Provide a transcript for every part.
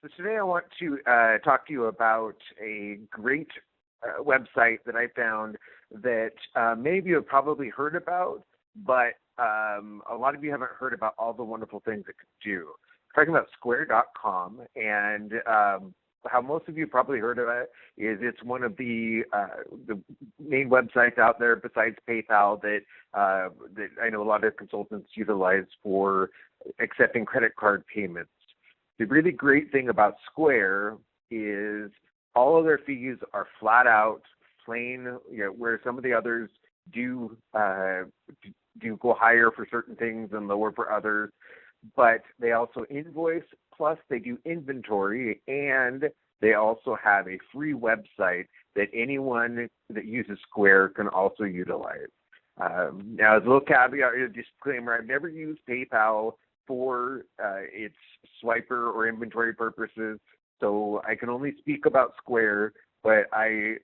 So today I want to talk to you about a great website that I found that many of you have probably heard about, but a lot of you haven't heard about all the wonderful things it could do. I'm talking about Square.com, and how most of you probably heard of it is it's one of the main websites out there besides PayPal that I know a lot of consultants utilize for accepting credit card payments. The really great thing about Square is all of their fees are flat out, plain, where some of the others do go higher for certain things and lower for others. But they also invoice, plus they do inventory, and they also have a free website that anyone that uses Square can also utilize. Now, as a little caveat, a disclaimer, I've never used PayPal for its swiper or inventory purposes, so I can only speak about Square, but I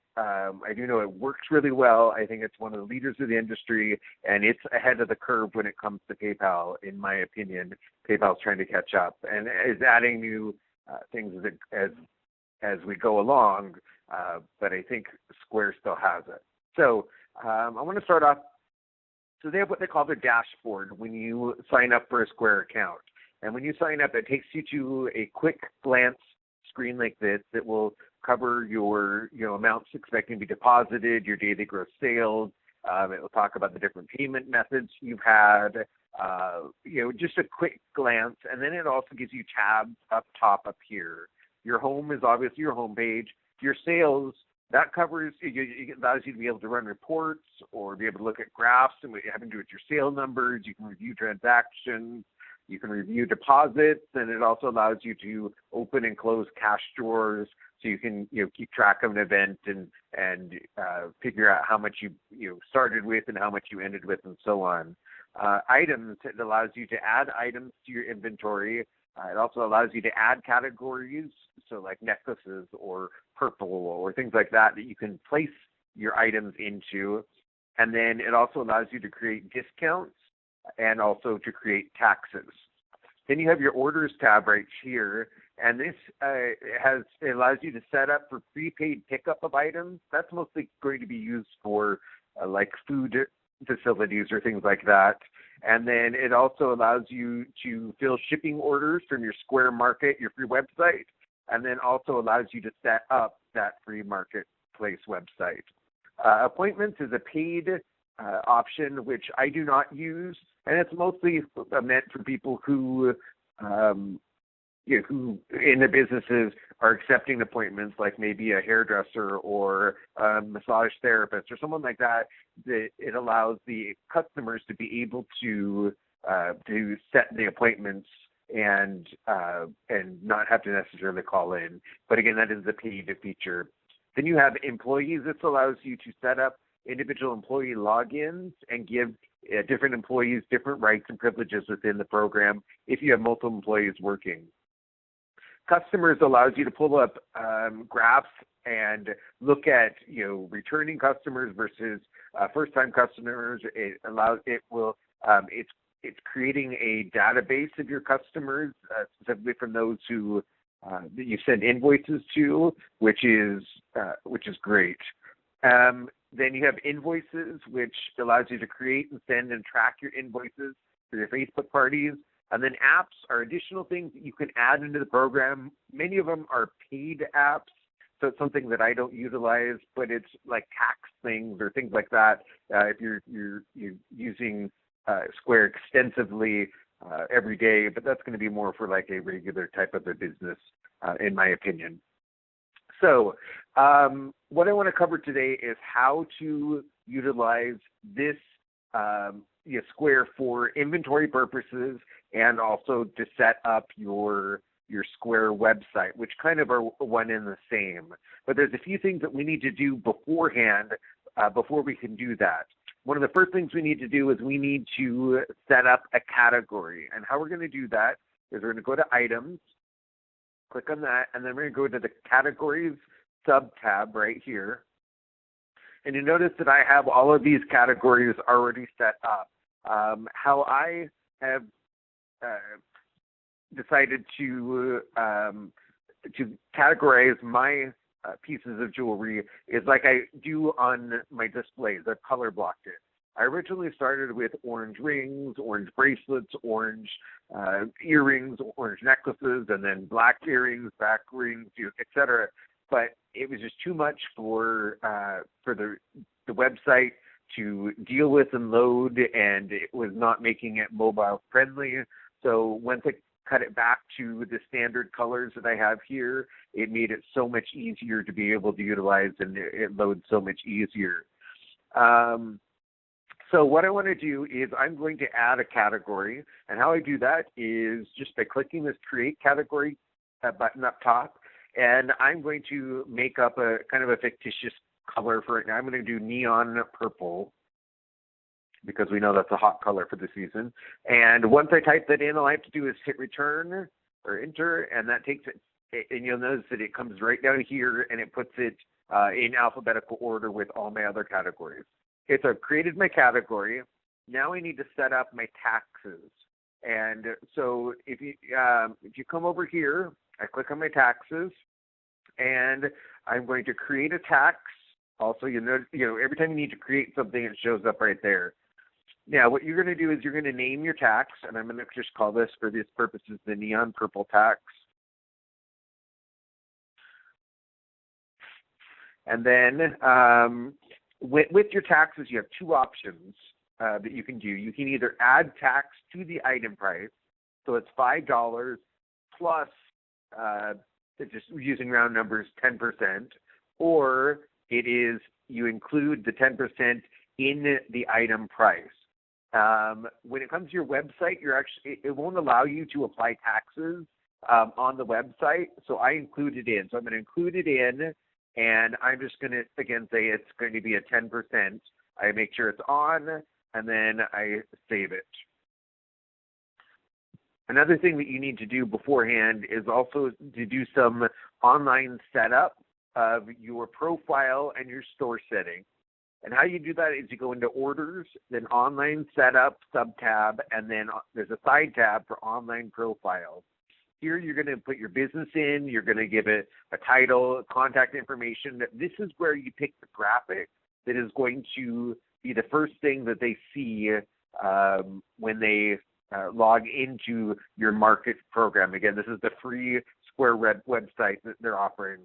do know it works really well. I think it's one of the leaders of the industry, and it's ahead of the curve when it comes to PayPal, in my opinion. PayPal's trying to catch up and is adding new things as we go along, but I think Square still has it. So I want to start off. So they have what they call their dashboard when you sign up for a Square account. And when you sign up, it takes you to a quick glance screen like this that will cover your amounts expecting to be deposited, your daily gross sales. It will talk about the different payment methods you've had, just a quick glance. And then it also gives you tabs up top up here. Your home is obviously your home page. Your sales, that covers, it allows you to be able to run reports or be able to look at graphs and what you have to do with your sale numbers. You can review transactions. You can review deposits, and it also allows you to open and close cash drawers, so you can keep track of an event and figure out how much you started with and how much you ended with, and so on. Items, it allows you to add items to your inventory. It also allows you to add categories, so like necklaces or purple or things like that you can place your items into. And then it also allows you to create discounts and also to create taxes. Then you have your orders tab right here, and this it allows you to set up for prepaid pickup of items. That's mostly going to be used for like food facilities or things like that. And then it also allows you to fill shipping orders from your Square Market, your free website, and then also allows you to set up that free marketplace website. Appointments is a paid option, which I do not use, and it's mostly meant for people who in their businesses are accepting appointments, like maybe a hairdresser or a massage therapist or someone like that. That it allows the customers to be able to set the appointments and not have to necessarily call in. But again, that is the paid feature. Then you have employees. This allows you to set up individual employee logins and give different employees different rights and privileges within the program if you have multiple employees working. Customers allows you to pull up graphs and look at returning customers versus first-time customers. It's creating a database of your customers, specifically from those who that you send invoices to, which is great. Then you have invoices, which allows you to create and send and track your invoices for your Facebook parties. And then apps are additional things that you can add into the program. Many of them are paid apps, so it's something that I don't utilize, but it's like tax things or things like that. If you're using Square extensively every day, but that's going to be more for like a regular type of a business, in my opinion. So what I want to cover today is how to utilize this Square for inventory purposes and also to set up your Square website, which kind of are one and the same. But there's a few things that we need to do beforehand before we can do that. One of the first things we need to do is we need to set up a category. And how we're going to do that is we're going to go to items, click on that, and then we're going to go to the categories sub-tab right here. And you notice that I have all of these categories already set up. How I have decided to to categorize my pieces of jewelry is like I do on my displays. I've color blocked it. I originally started with orange rings, orange bracelets, orange earrings, orange necklaces, and then black earrings, black rings, etc. But it was just too much for the website to deal with and load, and it was not making it mobile friendly. So once I cut it back to the standard colors that I have here, it made it so much easier to be able to utilize, and it loads so much easier. So what I want to do is I'm going to add a category, and how I do that is just by clicking this Create Category button up top, and I'm going to make up a kind of a fictitious color for it. Now I'm going to do neon purple because we know that's a hot color for the season. And once I type that in, all I have to do is hit return or enter, and that takes it, and you'll notice that it comes right down here, and it puts it in alphabetical order with all my other categories. Okay, so I've created my category. Now I need to set up my taxes. And so if you come over here, I click on my taxes, and I'm going to create a tax. Also, you know, every time you need to create something, it shows up right there. Now, what you're going to do is you're going to name your tax, and I'm going to just call this, for these purposes, the neon purple tax. And then with your taxes, you have two options that you can do. You can either add tax to the item price, so it's $5 plus, just using round numbers, 10%, or it is you include the 10% in the item price. When it comes to your website, it won't allow you to apply taxes on the website, so I include it in. So I'm going to include it in, and I'm just going to, again, say it's going to be a 10%. I make sure it's on, and then I save it. Another thing that you need to do beforehand is also to do some online setup of your profile and your store setting. And how you do that is you go into orders, then online setup, sub-tab, and then there's a side tab for online profiles. Here you're going to put your business in, you're going to give it a title, contact information. This is where you pick the graphic that is going to be the first thing that they see when they log into your market program. Again, this is the free Square Red website that they're offering.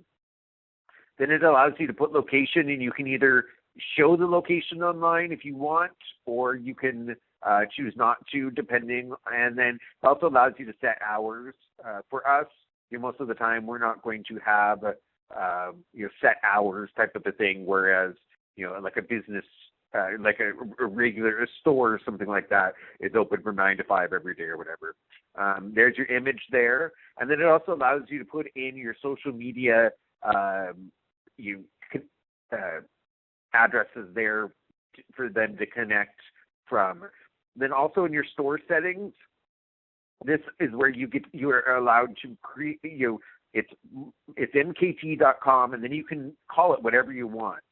Then it allows you to put location, and you can either show the location online if you want, or you can choose not to, depending. And then it also allows you to set hours. For us, most of the time, we're not going to have set hours type of a thing, whereas like a business, like a regular store or something like that, is open from 9 to 5 every day or whatever. There's your image there, and then it also allows you to put in your social media addresses there for them to connect from. Then also in your store settings, this is where you are allowed to create. It's mkt.com, and then you can call it whatever you want.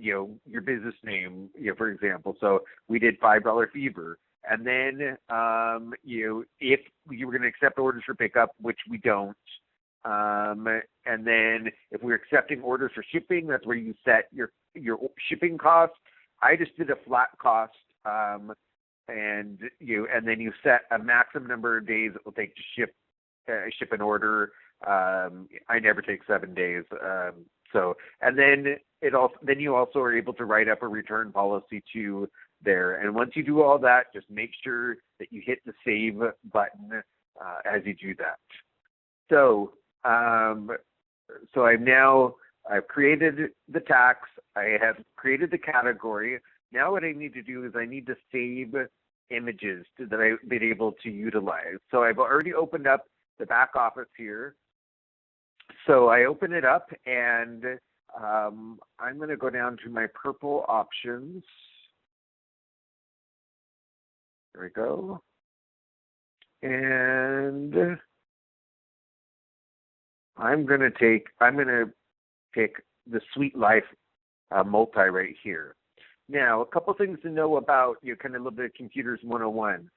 Your business name, for example. So we did $5 Fever, and then if you were going to accept orders for pickup, which we don't. And then if we're accepting orders for shipping, that's where you set your shipping cost. I just did a flat cost, and then you set a maximum number of days it will take to ship an order. I never take 7 days. And then you also are able to write up a return policy too there. And once you do all that, just make sure that you hit the save button as you do that. So I've created the tax. I have created the category. Now what I need to do is I need to save images that I've been able to utilize. So I've already opened up the back office here. So I open it up, and I'm going to go down to my purple options. There we go. And I'm going to pick the Sweet Life multi right here. Now, a couple things to know about kind of a little bit of computers 101.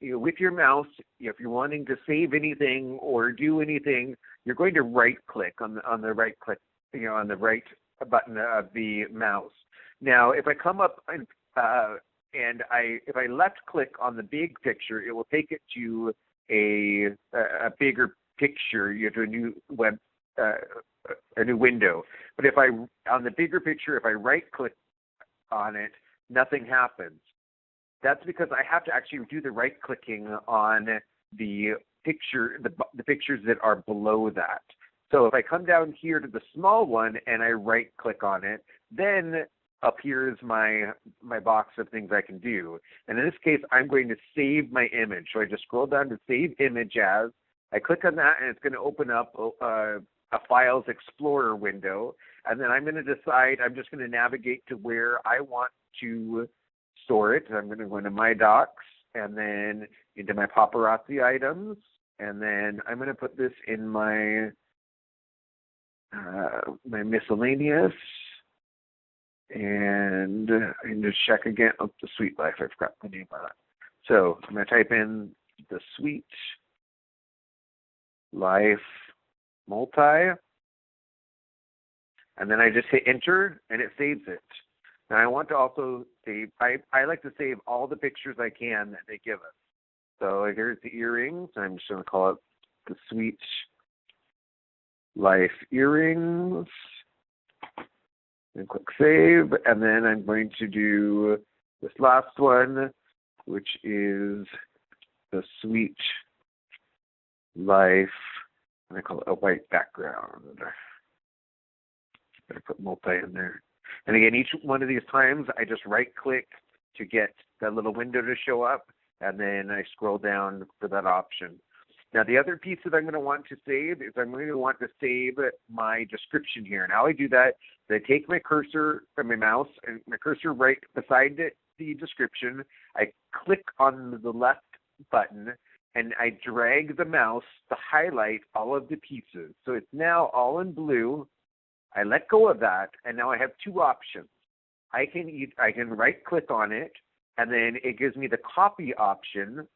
With your mouse, if you're wanting to save anything or do anything, you're going to right click on the right click, on the right button of the mouse. Now, if I come up and if I left click on the big picture, it will take it to a bigger picture, to a new a new window. But if on the bigger picture, if I right click on it, nothing happens. That's because I have to actually do the right clicking on the picture, the pictures that are below that. So if I come down here to the small one and I right click on it, then appears my box of things I can do. And in this case, I'm going to save my image. So I just scroll down to save image as. I click on that and it's going to open up a Files Explorer window. And then I'm going to decide, I'm just going to navigate to where I want to store it. I'm going to go into My Docs and then into my Paparazzi items. And then I'm going to put this in my my miscellaneous. And I can just check again. Oh, the Sweet Life. I forgot the name of that. So I'm going to type in the Sweet Life Multi. And then I just hit enter and it saves it. Now I want to also save, I like to save all the pictures I can that they give us. So here's the earrings. I'm just going to call it the Sweet Life Earrings. And click save. And then I'm going to do this last one, which is the Sweet Life. And I call it a white background. Better put multi in there. And again, each one of these times, I just right-click to get that little window to show up, and then I scroll down for that option. Now, the other piece that I'm going to want to save is I'm going to want to save my description here. And how I do that is I take my cursor from my mouse, and my cursor right beside the description. I click on the left button, and I drag the mouse to highlight all of the pieces. So it's now all in blue. I let go of that, and now I have two options. I can right-click on it, and then it gives me the copy option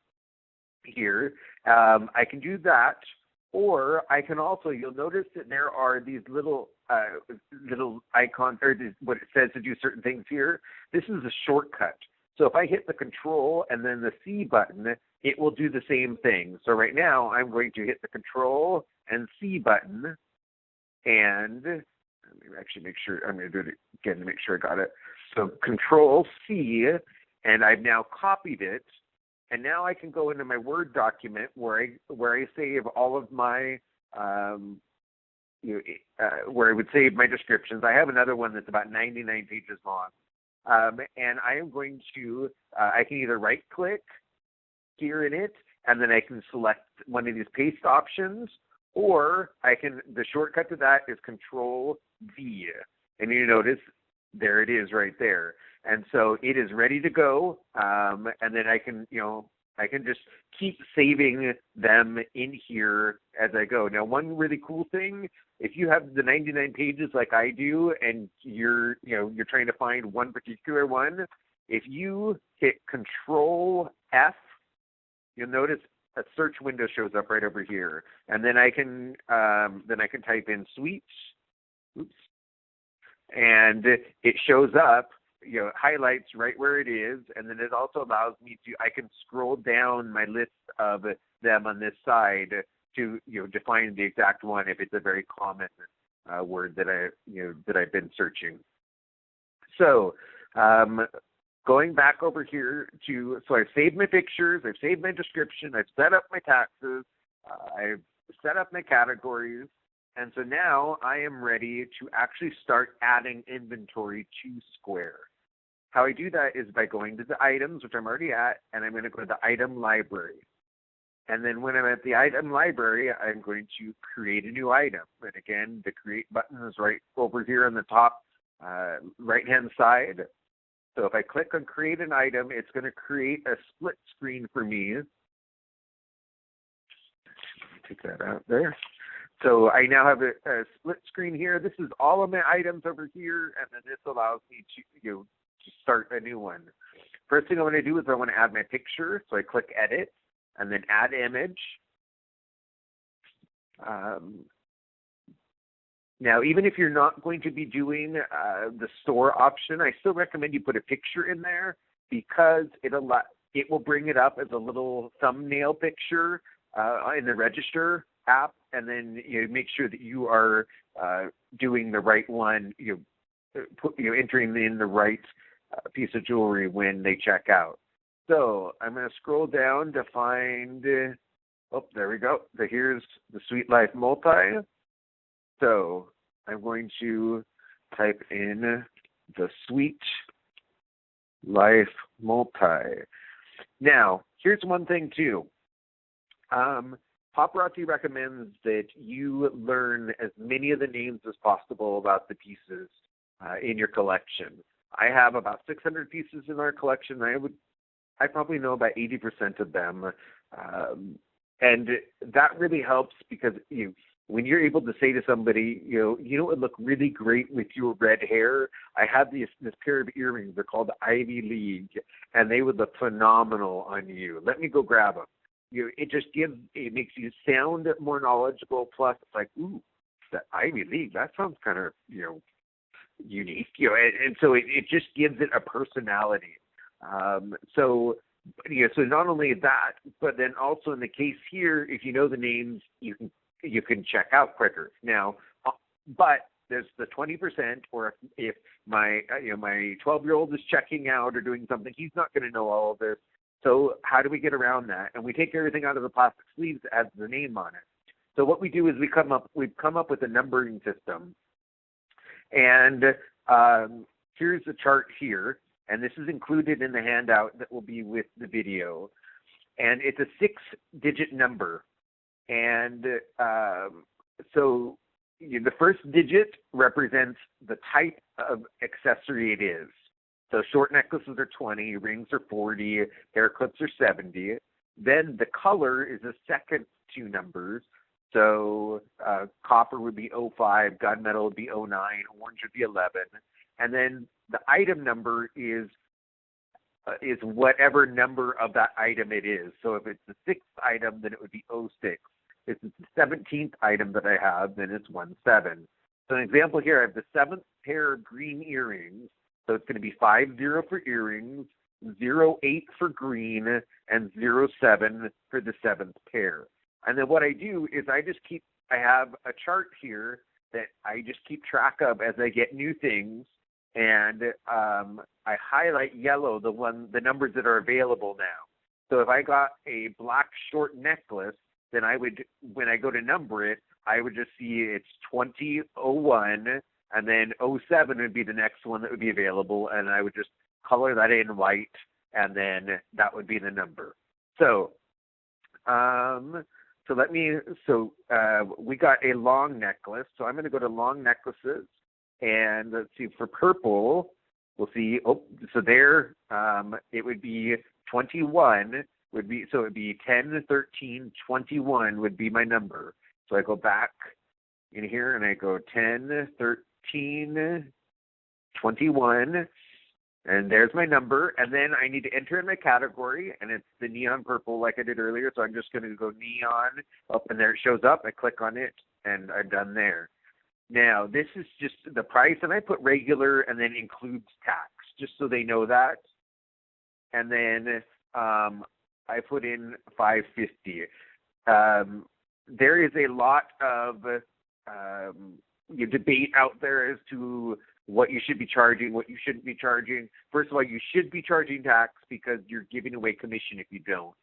here. I can do that, or I can also, you'll notice that there are these little icons, or what it says to do certain things here. This is a shortcut. So if I hit the Control and then the C button, it will do the same thing. So right now, I'm going to hit the Control and C button, and let me actually make sure, I'm going to do it again to make sure I got it. So Control C, and I've now copied it. And now I can go into my Word document where I save all of my, where I would save my descriptions. I have another one that's about 99 pages long. And I am going to, I can either right-click here in it, and then I can select one of these paste options, or the shortcut to that is Control-V. And you notice, there it is right there. And so it is ready to go. And then I can just keep saving them in here as I go. Now, one really cool thing, if you have the 99 pages like I do, and you're trying to find one particular one, if you hit Control F, you'll notice a search window shows up right over here, and then I can type in Sweet, and it shows up, highlights right where it is, and then it also allows me I can scroll down my list of them on this side to to find the exact one if it's a very common word that I've been searching. So going back over here so I've saved my pictures, I've saved my description, I've set up my taxes, I've set up my categories, and so now I am ready to actually start adding inventory to Square. How I do that is by going to the items, which I'm already at, and I'm going to go to the item library. And then when I'm at the item library, I'm going to create a new item. And again, the create button is right over here on the top right-hand side. So if I click on create an item, it's going to create a split screen for me. Take that out there. So I now have a split screen here. This is all of my items over here, and then this allows me to start a new one. First thing I want to do is I want to add my picture. So I click edit, and then add image. Now, even if you're not going to be doing the store option, I still recommend you put a picture in there because it will bring it up as a little thumbnail picture in the register app, and then make sure that you are doing the right one. Entering in the right piece of jewelry when they check out. So I'm going to scroll down to find. Oh, there we go. Here's the Sweet Life Multi. So I'm going to type in the Sweet Life Multi. Now, here's one thing too. Paparazzi recommends that you learn as many of the names as possible about the pieces in your collection. I have about 600 pieces in our collection. I probably know about 80% of them, and that really helps because when you're able to say to somebody, it would look really great with your red hair. I have this pair of earrings. They're called Ivy League, and they would look phenomenal on you. Let me go grab them. It makes you sound more knowledgeable. Plus, it's like, ooh, the Ivy League. That sounds kind of unique. And so it just gives it a personality. So not only that, but then also in the case here, if you know the names, you can check out quicker. Now, but there's the 20%, or if my 12-year-old is checking out or doing something, he's not going to know all of this. So how do we get around that? And we take everything out of the plastic sleeves that has the name on it. So what we do is we've come up with a numbering system, and here's the chart here, and this is included in the handout that will be with the video, and it's a 6-digit number. And so the first digit represents the type of accessory it is. So short necklaces are 20, rings are 40, hair clips are 70. Then the color is the second two numbers. So copper would be 05, gunmetal would be 09, orange would be 11. And then the item number is whatever number of that item it is. So if it's the 6th item, then it would be 06. If it's the 17th item that I have, then it's 17. So an example here, I have the 7th pair of green earrings. So it's going to be 50 for earrings, 08 for green, and 07 for the 7th pair. And then what I do is I have a chart here that I just keep track of as I get new things, and I highlight yellow the numbers that are available now. So if I got a black short necklace, then when I go to number it, I would just see it's 2001, and then 07 would be the next one that would be available, and I would just color that in white, and then that would be the number. So, we got a long necklace. So I'm going to go to long necklaces, and let's see, for purple, we'll see. Oh, so there, it would be 21. It would be 10, 13, 21 would be my number. So I go back in here and I go 10, 13, 21, and there's my number. And then I need to enter in my category, and it's the neon purple like I did earlier. So I'm just going to go neon up, and there it shows up. I click on it, and I'm done there. Now, this is just the price, and I put regular and then includes tax, just so they know that. And then I put in $550. There is a lot of debate out there as to what you should be charging, what you shouldn't be charging. First of all, you should be charging tax because you're giving away commission if you don't.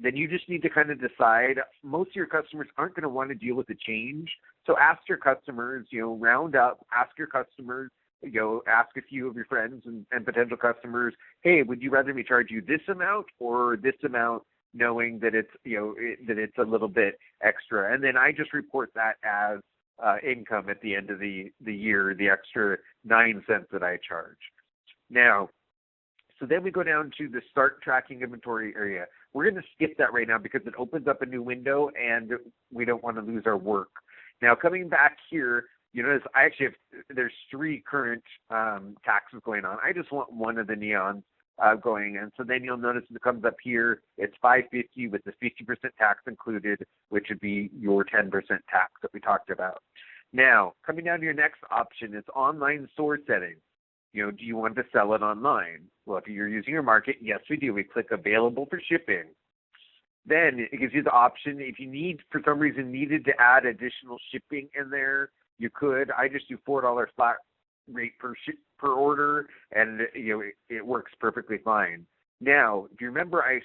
Then you just need to kind of decide. Most of your customers aren't going to want to deal with the change. So ask your customers, round up, ask your customers, ask a few of your friends and potential customers, hey, would you rather me charge you this amount or this amount, knowing that it's, that it's a little bit extra. And then I just report that as income at the end of the year, the extra 9 cents that I charge. Now, so then we go down to the start tracking inventory area. We're going to skip that right now because it opens up a new window and we don't want to lose our work. Now, coming back here, notice I actually have, there's 3 current taxes going on. I just want one of the neons going. And so then you'll notice it comes up here, it's $550 with the 50% tax included, which would be your 10% tax that we talked about. Now, coming down to your next option is online store settings. Do you want to sell it online? Well, if you're using your market, yes, we do. We click available for shipping. Then it gives you the option, if you for some reason needed to add additional shipping in there, you could. I just do $4 flat rate per order, and it works perfectly fine. Now, if you remember, I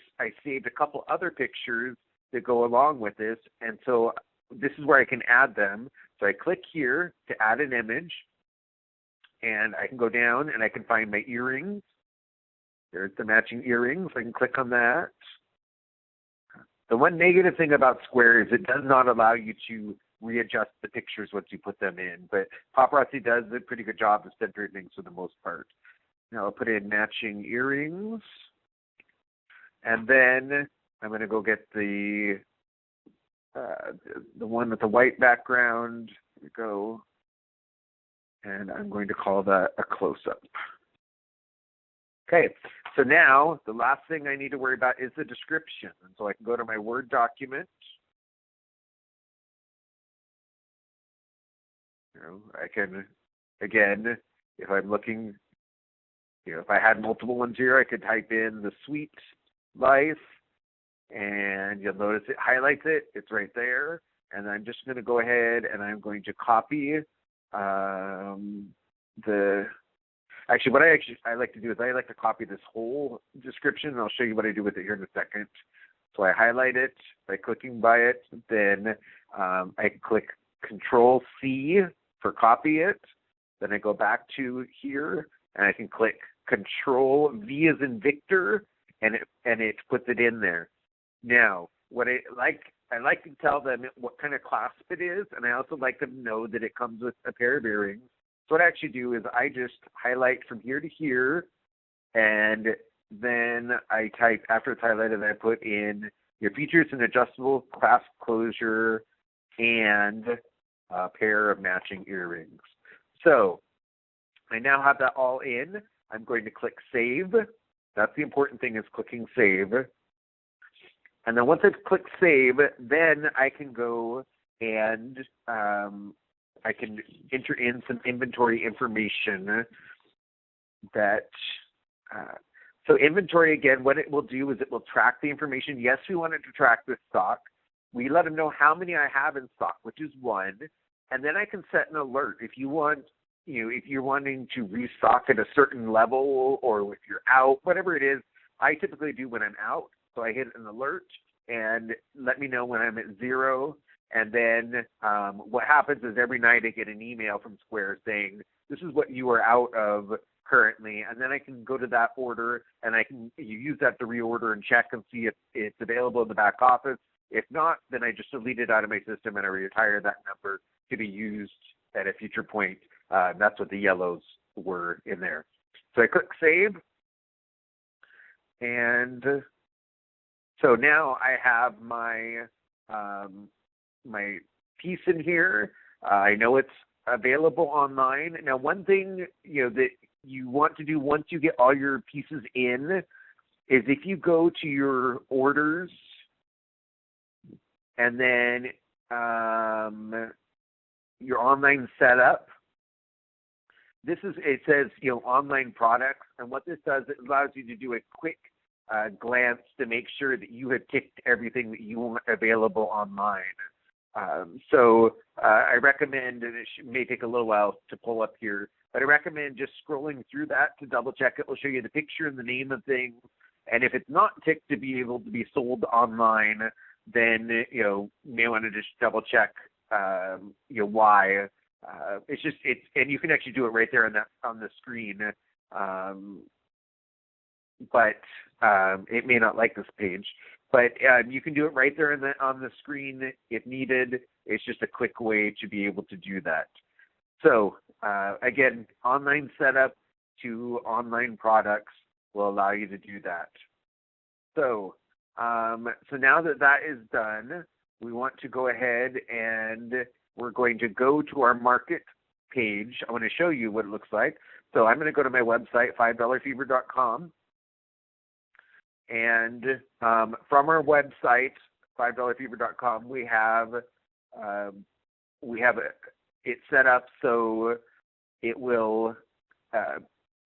saved a couple other pictures that go along with this, and so this is where I can add them. So I click here to add an image, and I can go down and I can find my earrings. There's the matching earrings. I can click on that. The one negative thing about Square is it does not allow you to readjust the pictures once you put them in, but Paparazzi does a pretty good job of centering things for the most part. Now I'll put in matching earrings, and then I'm going to go get the one with the white background. Here we go, and I'm going to call that a close-up. Okay, so now the last thing I need to worry about is the description. And so I can go to my Word document. I can, again, if I'm looking, if I had multiple ones here, I could type in the sweet life, and you'll notice it highlights it. It's right there. And I'm just going to go ahead and I'm going to copy Actually, what I like to do is I like to copy this whole description, and I'll show you what I do with it here in a second. So I highlight it by clicking by it. Then I click Control-C for copy it. Then I go back to here, and I can click Control-V as in Victor, and it puts it in there. Now, what I like to tell them what kind of clasp it is, and I also like them to know that it comes with a pair of earrings. So what I actually do is I just highlight from here to here, and then I type, after it's highlighted, I put in your features an adjustable clasp closure and a pair of matching earrings. So I now have that all in. I'm going to click Save. That's the important thing, is clicking Save. And then once I've clicked Save, then I can go and I can enter in some inventory information so inventory, again, what it will do is it will track the information. Yes, we want it to track the stock. We let them know how many I have in stock, which is 1. And then I can set an alert. If you want, if you're wanting to restock at a certain level, or if you're out, whatever it is, I typically do when I'm out. So I hit an alert and let me know when I'm at 0. And then what happens is every night I get an email from Square saying, this is what you are out of currently. And then I can go to that order, and you use that to reorder and check and see if it's available in the back office. If not, then I just delete it out of my system and I retire that number to be used at a future point. That's what the yellows were in there. So I click Save. And so now I have my my piece in here. I know it's available online. Now, one thing that you want to do once you get all your pieces in is if you go to your orders and then your online setup, it says online products, and what this does, it allows you to do a quick glance to make sure that you have ticked everything that you want available online. So I recommend, and it may take a little while to pull up here, but I recommend just scrolling through that to double check. It will show you the picture and the name of things. And if it's not ticked to be able to be sold online, then you may want to just double check why. And you can actually do it right there on the screen. But it may not like this page. But you can do it right there on the screen if needed. It's just a quick way to be able to do that. So again, online setup to online products will allow you to do that. So so now that is done, we want to go ahead and we're going to go to our market page. I want to show you what it looks like. So I'm going to go to my website, $5fever.com. And from our website, $5fever.com, we have it's set up so it will,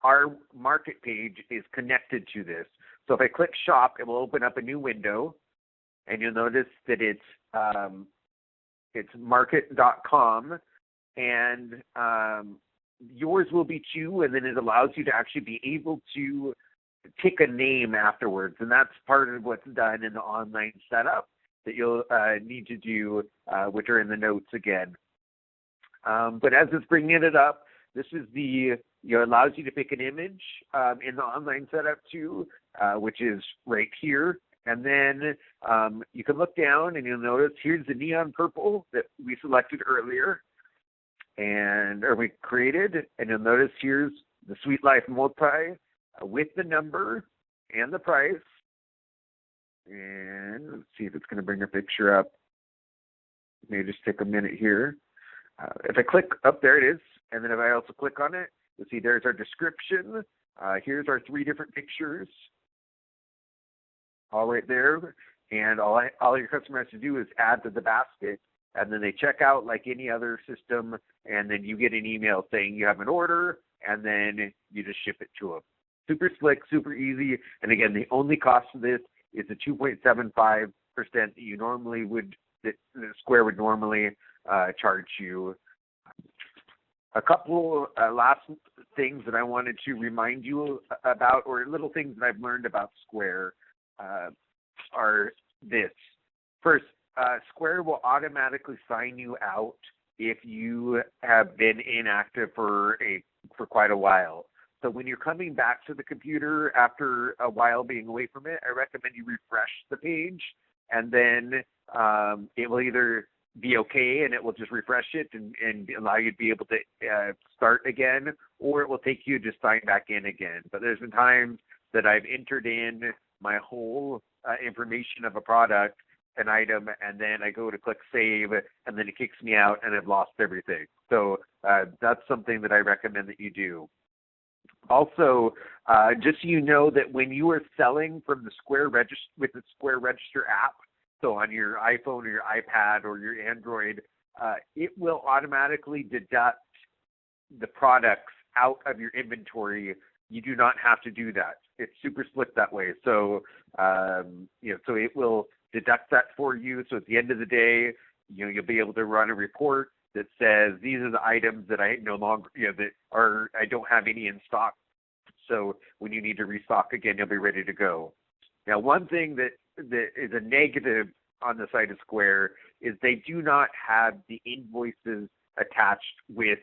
our market page is connected to this. So if I click shop, it will open up a new window, and you'll notice that it's market.com, and yours will be too, and then it allows you to actually be able to pick a name afterwards, and that's part of what's done in the online setup that you'll need to do, which are in the notes again. But as it's bringing it up, this is allows you to pick an image in the online setup too, which is right here. And then you can look down and you'll notice here's the neon purple that we selected earlier, or we created, and you'll notice here's the Sweet Life Multi with the number and the price. And let's see if it's going to bring a picture up. Maybe just take a minute here. If I click up, there it is. And then if I also click on it, you'll see there's our description. Here's our 3 different pictures, all right there. And all your customer has to do is add to the basket, and then they check out like any other system, and then you get an email saying you have an order, and then you just ship it to them. Super slick, super easy. And again, the only cost of this is the 2.75% that you normally that Square would normally charge you. A couple last things that I wanted to remind you about, or little things that I've learned about Square, are this. First, Square will automatically sign you out if you have been inactive for quite a while. So when you're coming back to the computer after a while being away from it, I recommend you refresh the page, and then it will either be okay and it will just refresh it and allow you to be able to start again, or it will take you to sign back in again. But there's been times that I've entered in my whole information of a product, an item, and then I go to click save, and then it kicks me out and I've lost everything. So that's something that I recommend that you do. Also, just so you know that when you are selling from the Square with the Square Register app, so on your iPhone or your iPad or your Android, it will automatically deduct the products out of your inventory. You do not have to do that. It's super slick that way. So, so it will deduct that for you. So at the end of the day, you'll be able to run a report that says these are the items that I no longer, I don't have any in stock. So when you need to restock again, you'll be ready to go. Now, one thing that is a negative on the site of Square is they do not have the invoices attached with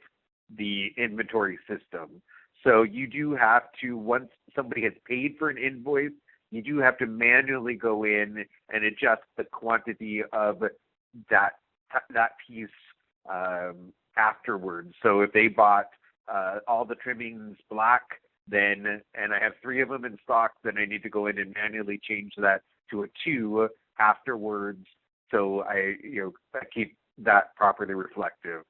the inventory system. So you do have to, once somebody has paid for an invoice, you do have to manually go in and adjust the quantity of that piece afterwards. So if they bought all the trimmings black, and I have 3 of them in stock, then I need to go in and manually change that to a 2 afterwards. So I keep that properly reflected.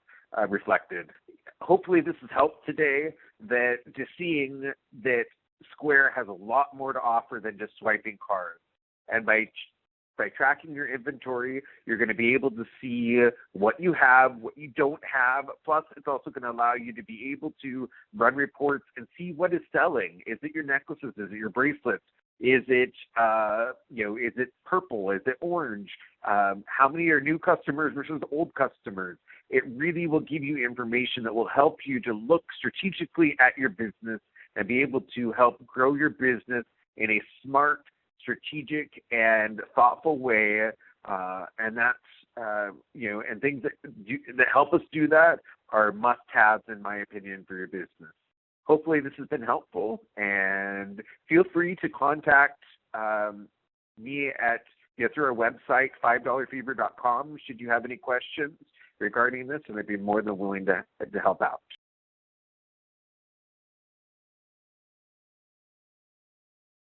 Hopefully this has helped today, that just seeing that Square has a lot more to offer than just swiping cards. And by tracking your inventory, you're going to be able to see what you have, what you don't have. Plus, it's also going to allow you to be able to run reports and see what is selling. Is it your necklaces? Is it your bracelets? Is it, is it purple? Is it orange? How many are new customers versus old customers? It really will give you information that will help you to look strategically at your business and be able to help grow your business in a smart, strategic, and thoughtful way. And that's, and things that help us do that are must-haves, in my opinion, for your business. Hopefully this has been helpful, and feel free to contact me through our website, $5fever.com, should you have any questions regarding this, and I'd be more than willing to help out.